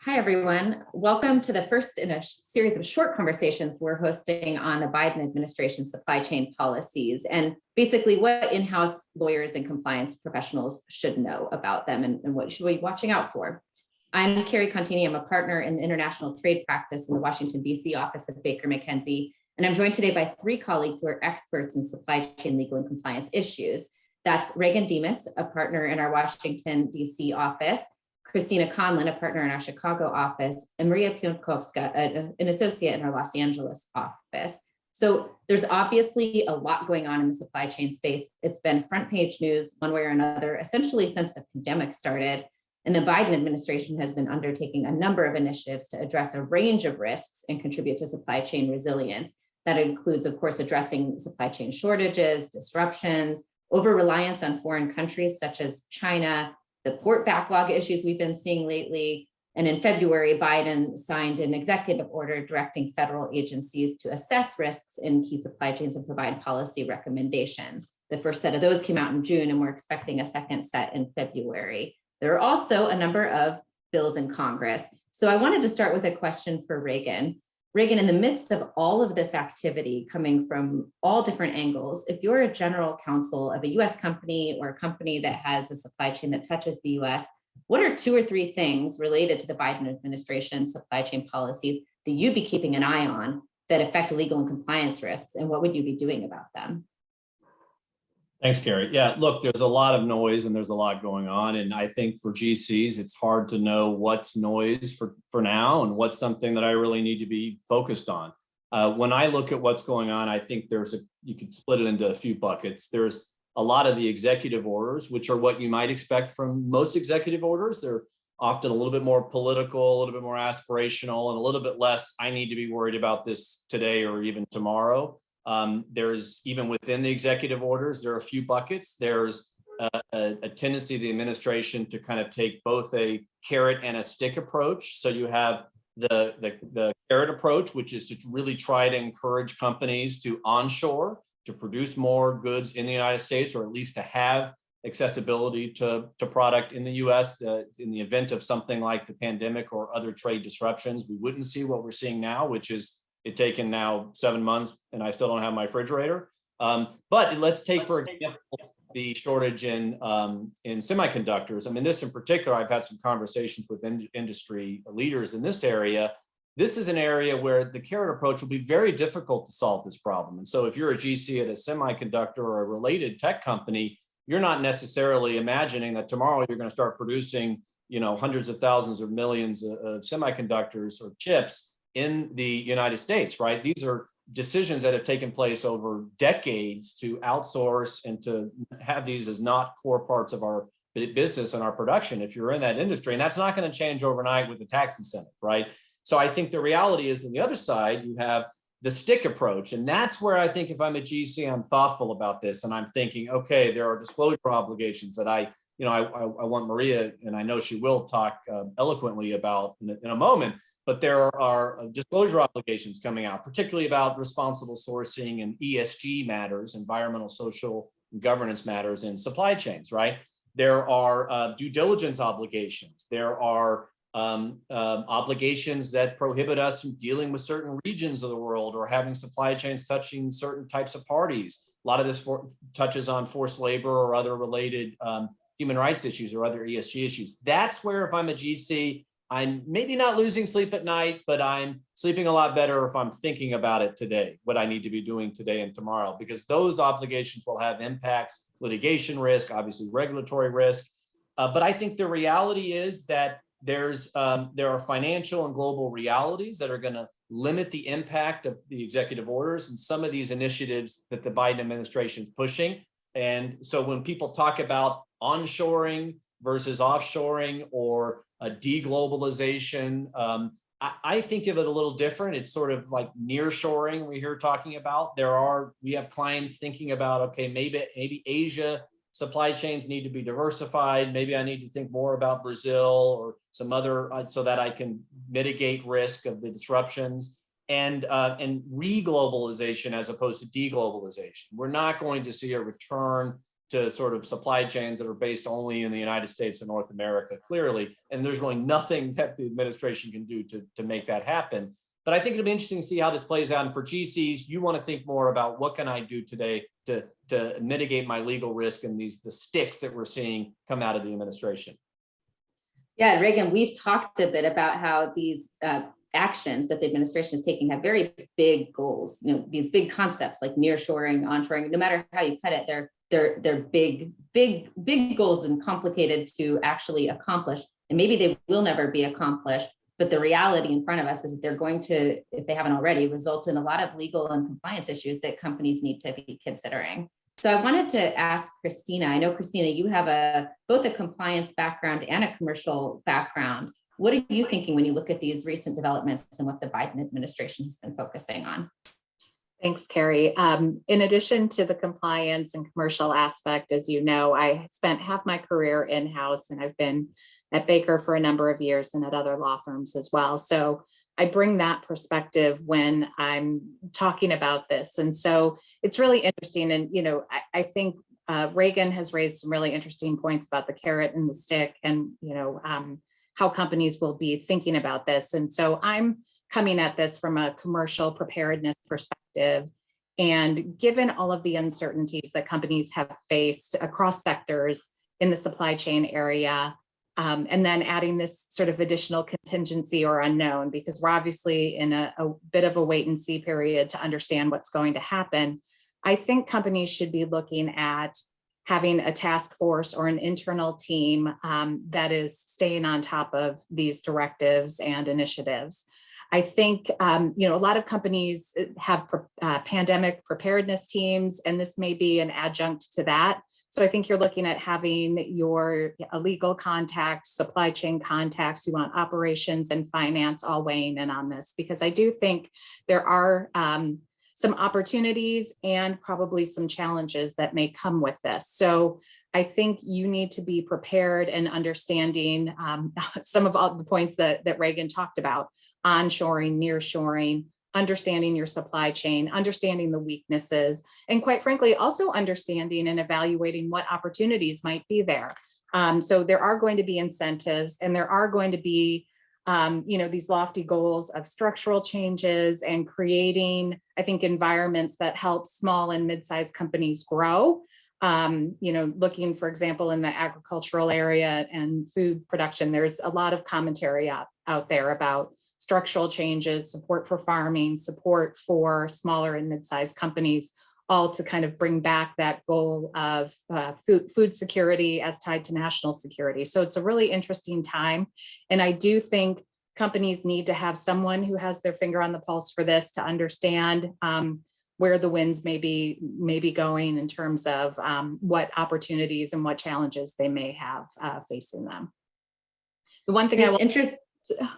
Hi, everyone. Welcome to the first in a series of short conversations we're hosting on the Biden administration supply chain policies and basically what in-house lawyers and compliance professionals should know about them and what should we be watching out for. I'm Kerry Contini. I'm a partner in the international trade practice in the Washington, D.C. office of Baker McKenzie. And I'm joined today by three colleagues who are experts in supply chain legal and compliance issues. That's Reagan Demas, a partner in our Washington, D.C. office, Christina Conlin, a partner in our Chicago office, and Maria Piontkovska, an associate in our Los Angeles office. So there's obviously a lot going on in the supply chain space. It's been front page news one way or another, essentially since the pandemic started. And the Biden administration has been undertaking a number of initiatives to address a range of risks and contribute to supply chain resilience. That includes, of course, addressing supply chain shortages, disruptions, over-reliance on foreign countries such as China, the port backlog issues we've been seeing lately. And in February, Biden signed an executive order directing federal agencies to assess risks in key supply chains and provide policy recommendations. The first set of those came out in June, and we're expecting a second set in February. There are also a number of bills in Congress. So I wanted to start with a question for Reagan. Reagan, in the midst of all of this activity coming from all different angles, if you're a general counsel of a US company or a company that has a supply chain that touches the US, what are two or three things related to the Biden administration supply chain policies that you'd be keeping an eye on that affect legal and compliance risks, and what would you be doing about them? Thanks, Kerry. Yeah, look, there's a lot of noise and there's a lot going on. And I think for GCs, it's hard to know what's noise for now and what's something that I really need to be focused on. When I look at what's going on, I think you could split it into a few buckets. There's a lot of the executive orders, which are what you might expect from most executive orders. They're often a little bit more political, a little bit more aspirational, and a little bit less, I need to be worried about this today or even tomorrow. There's, even within the executive orders, there are a few buckets. There's a tendency of the administration to kind of take both a carrot and a stick approach. So you have the carrot approach, which is to really try to encourage companies to onshore, to produce more goods in the United States, or at least to have accessibility to product in the US. In the event of something like the pandemic or other trade disruptions, we wouldn't see what we're seeing now, which is it's taken now 7 months and I still don't have my refrigerator. But let's take, for example, the shortage in semiconductors. I mean, this in particular, I've had some conversations with industry leaders in this area. This is an area where the carrot approach will be very difficult to solve this problem. And so if you're a GC at a semiconductor or a related tech company, you're not necessarily imagining that tomorrow you're going to start producing, hundreds of thousands or millions of semiconductors or chips in the United States, right? These are decisions that have taken place over decades to outsource and to have these as not core parts of our business and our production if you're in that industry. And that's not going to change overnight with the tax incentive, right? So I think the reality is, on the other side, you have the stick approach. And that's where I think if I'm a GC, I'm thoughtful about this. And I'm thinking, okay, there are disclosure obligations that I want Maria, and I know she will talk eloquently about in a moment, but there are disclosure obligations coming out, particularly about responsible sourcing and ESG matters, environmental, social, and governance matters in supply chains, right? There are due diligence obligations. There are obligations that prohibit us from dealing with certain regions of the world or having supply chains touching certain types of parties. A lot of this touches on forced labor or other related human rights issues or other ESG issues. That's where, if I'm a GC, I'm maybe not losing sleep at night, but I'm sleeping a lot better if I'm thinking about it today, what I need to be doing today and tomorrow, because those obligations will have impacts, litigation risk, obviously regulatory risk. But I think the reality is that there are financial and global realities that are going to limit the impact of the executive orders and some of these initiatives that the Biden administration is pushing. And so when people talk about onshoring versus offshoring or a deglobalization, I think of it a little different. It's sort of like nearshoring we hear talking about. We have clients thinking about, okay, maybe Asia supply chains need to be diversified. Maybe I need to think more about Brazil or some other, so that I can mitigate risk of the disruptions, and re-globalization as opposed to deglobalization. We're not going to see a return to sort of supply chains that are based only in the United States and North America, clearly. And there's really nothing that the administration can do to make that happen. But I think it'll be interesting to see how this plays out. And for GCs, you want to think more about what can I do today to mitigate my legal risk and the sticks that we're seeing come out of the administration. Yeah, Reagan, we've talked a bit about how these actions that the administration is taking have very big goals. You know, these big concepts like nearshoring, onshoring. No matter how you cut it, they're big goals and complicated to actually accomplish. And maybe they will never be accomplished. But the reality in front of us is that they're going to, if they haven't already, result in a lot of legal and compliance issues that companies need to be considering. So I wanted to ask Christina. I know, Christina, you have both a compliance background and a commercial background. What are you thinking when you look at these recent developments and what the Biden administration has been focusing on? Thanks, Kerry. In addition to the compliance and commercial aspect, as you know, I spent half my career in-house, and I've been at Baker for a number of years and at other law firms as well. So I bring that perspective when I'm talking about this. And so it's really interesting. And, you know, I think Reagan has raised some really interesting points about the carrot and the stick and, you know, how companies will be thinking about this. And so I'm coming at this from a commercial preparedness perspective. And given all of the uncertainties that companies have faced across sectors in the supply chain area, and then adding this sort of additional contingency or unknown, because we're obviously in a bit of a wait and see period to understand what's going to happen, I think companies should be looking at having a task force or an internal team that is staying on top of these directives and initiatives. I think, you know, a lot of companies have pandemic preparedness teams, and this may be an adjunct to that. So I think you're looking at having your legal contacts, supply chain contacts, you want operations and finance all weighing in on this, because I do think there are some opportunities and probably some challenges that may come with this. So I think you need to be prepared and understanding some of all the points that Reagan talked about: onshoring, nearshoring, understanding your supply chain, understanding the weaknesses, and quite frankly, also understanding and evaluating what opportunities might be there. So there are going to be incentives, and there are going to be you know, these lofty goals of structural changes and creating, I think, environments that help small and mid-sized companies grow. You know, looking, for example, in the agricultural area and food production, there's a lot of commentary out there about structural changes, support for farming, support for smaller and mid-sized companies, all to kind of bring back that goal of food security as tied to national security. So it's a really interesting time. And I do think companies need to have someone who has their finger on the pulse for this to understand where the winds may be going in terms of what opportunities and what challenges they may have facing them. The one thing I will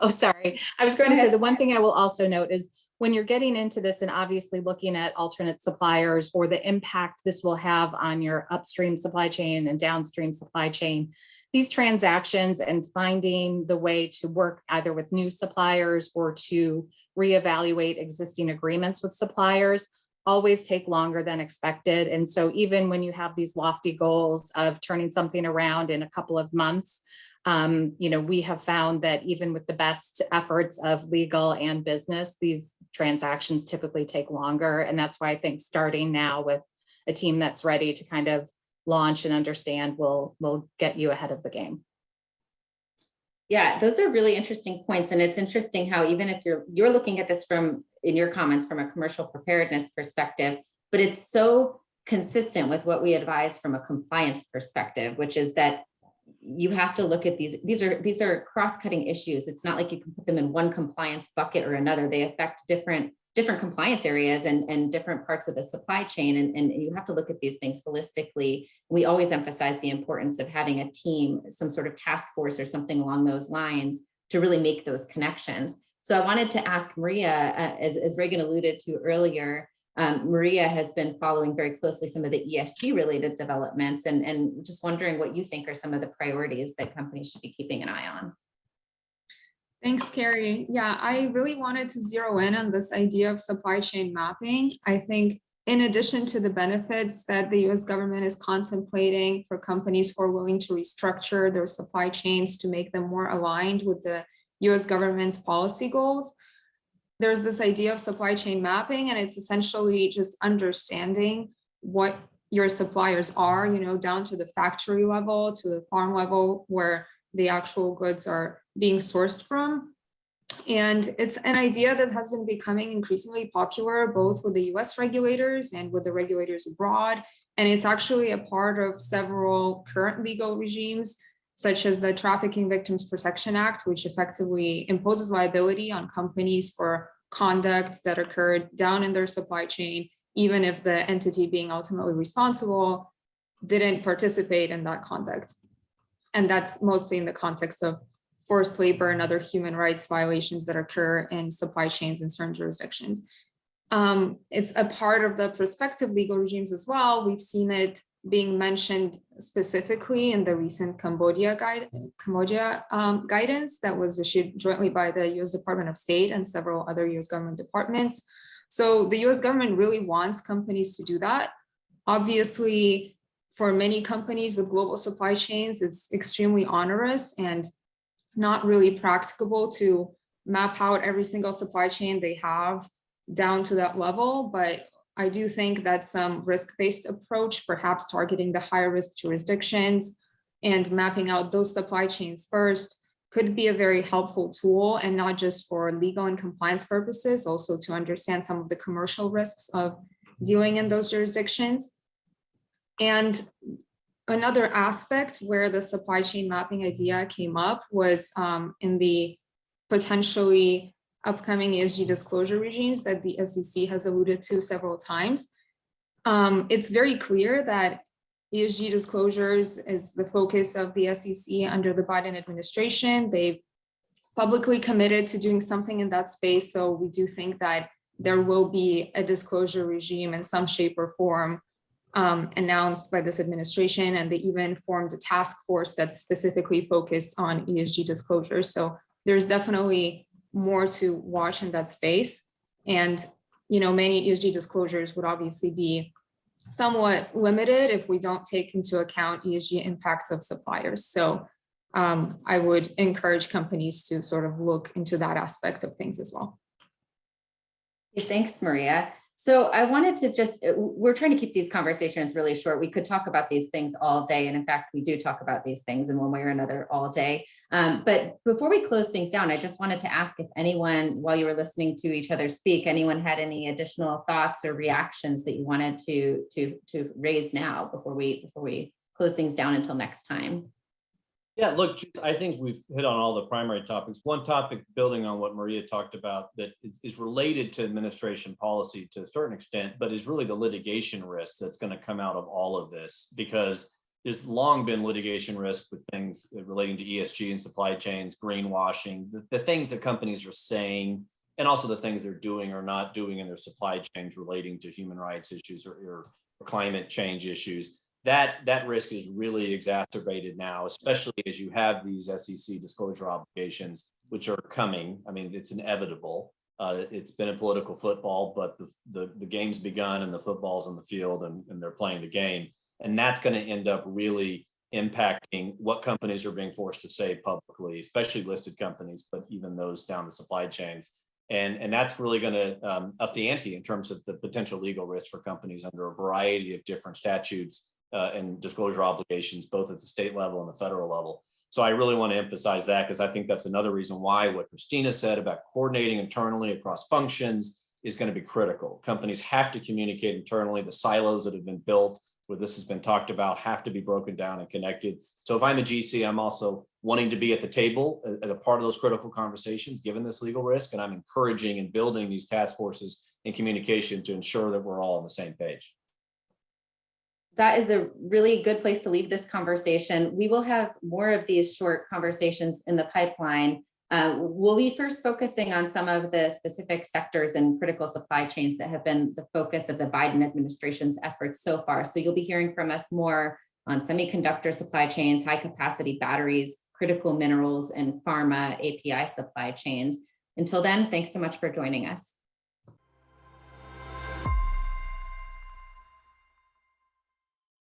oh, sorry. I was going to say the one thing I will also note is when you're getting into this and obviously looking at alternate suppliers or the impact this will have on your upstream supply chain and downstream supply chain, these transactions and finding the way to work either with new suppliers or to reevaluate existing agreements with suppliers always take longer than expected. And so even when you have these lofty goals of turning something around in a couple of months, you know, we have found that even with the best efforts of legal and business, these transactions typically take longer. And that's why I think starting now with a team that's ready to kind of launch and understand will get you ahead of the game. Yeah, those are really interesting points. And it's interesting how even if you're looking at this from, in your comments, from a commercial preparedness perspective, but it's so consistent with what we advise from a compliance perspective, which is that you have to look at these are cross-cutting issues. It's not like you can put them in one compliance bucket or another. They affect different compliance areas and different parts of the supply chain. And you have to look at these things holistically. We always emphasize the importance of having a team, some sort of task force or something along those lines to really make those connections. So I wanted to ask Maria, as Reagan alluded to earlier, Maria has been following very closely some of the ESG related developments and just wondering what you think are some of the priorities that companies should be keeping an eye on. Thanks, Kerry. Yeah, I really wanted to zero in on this idea of supply chain mapping. I think in addition to the benefits that the US government is contemplating for companies who are willing to restructure their supply chains to make them more aligned with the US government's policy goals, there's this idea of supply chain mapping, and it's essentially just understanding what your suppliers are, down to the factory level, to the farm level, where the actual goods are being sourced from. And it's an idea that has been becoming increasingly popular, both with the US regulators and with the regulators abroad. And it's actually a part of several current legal regimes, such as the Trafficking Victims Protection Act, which effectively imposes liability on companies for conduct that occurred down in their supply chain, even if the entity being ultimately responsible didn't participate in that conduct. And that's mostly in the context of forced labor and other human rights violations that occur in supply chains in certain jurisdictions. It's a part of the prospective legal regimes as well. We've seen it being mentioned specifically in the recent Cambodia guidance that was issued jointly by the US Department of State and several other US government departments. So the US government really wants companies to do that. Obviously, for many companies with global supply chains, it's extremely onerous and not really practicable to map out every single supply chain they have down to that level. But I do think that some risk-based approach, perhaps targeting the higher risk jurisdictions and mapping out those supply chains first, could be a very helpful tool, and not just for legal and compliance purposes, also to understand some of the commercial risks of dealing in those jurisdictions. And another aspect where the supply chain mapping idea came up was in the potentially upcoming ESG disclosure regimes that the SEC has alluded to several times. It's very clear that ESG disclosures is the focus of the SEC under the Biden administration. They've publicly committed to doing something in that space. So we do think that there will be a disclosure regime in some shape or form announced by this administration. And they even formed a task force that's specifically focused on ESG disclosures. So there's definitely more to watch in that space. And, many ESG disclosures would obviously be somewhat limited if we don't take into account ESG impacts of suppliers. So I would encourage companies to sort of look into that aspect of things as well. Thanks, Maria. So I wanted to we're trying to keep these conversations really short. We could talk about these things all day. And in fact, we do talk about these things in one way or another all day. But before we close things down, I just wanted to ask if anyone, while you were listening to each other speak, anyone had any additional thoughts or reactions that you wanted to raise now before we close things down until next time. Yeah, look, I think we've hit on all the primary topics. One topic, building on what Maria talked about, that is related to administration policy to a certain extent, but is really the litigation risk that's going to come out of all of this, because there's long been litigation risk with things relating to ESG and supply chains, greenwashing, the things that companies are saying, and also the things they're doing or not doing in their supply chains relating to human rights issues or climate change issues. That risk is really exacerbated now, especially as you have these SEC disclosure obligations, which are coming. I mean, it's inevitable. It's been a political football, but the game's begun and the football's on the field and they're playing the game. And that's going to end up really impacting what companies are being forced to say publicly, especially listed companies, but even those down the supply chains. And that's really going to up the ante in terms of the potential legal risk for companies under a variety of different statutes and disclosure obligations, both at the state level and the federal level. So I really want to emphasize that, because I think that's another reason why what Christina said about coordinating internally across functions is going to be critical. Companies have to communicate internally. The silos that have been built, where this has been talked about, have to be broken down and connected. So if I'm a GC, I'm also wanting to be at the table as a part of those critical conversations, given this legal risk, and I'm encouraging and building these task forces in communication to ensure that we're all on the same page. That is a really good place to leave this conversation. We will have more of these short conversations in the pipeline. We'll be first focusing on some of the specific sectors and critical supply chains that have been the focus of the Biden administration's efforts so far. So you'll be hearing from us more on semiconductor supply chains, high capacity batteries, critical minerals, and pharma API supply chains. Until then, thanks so much for joining us.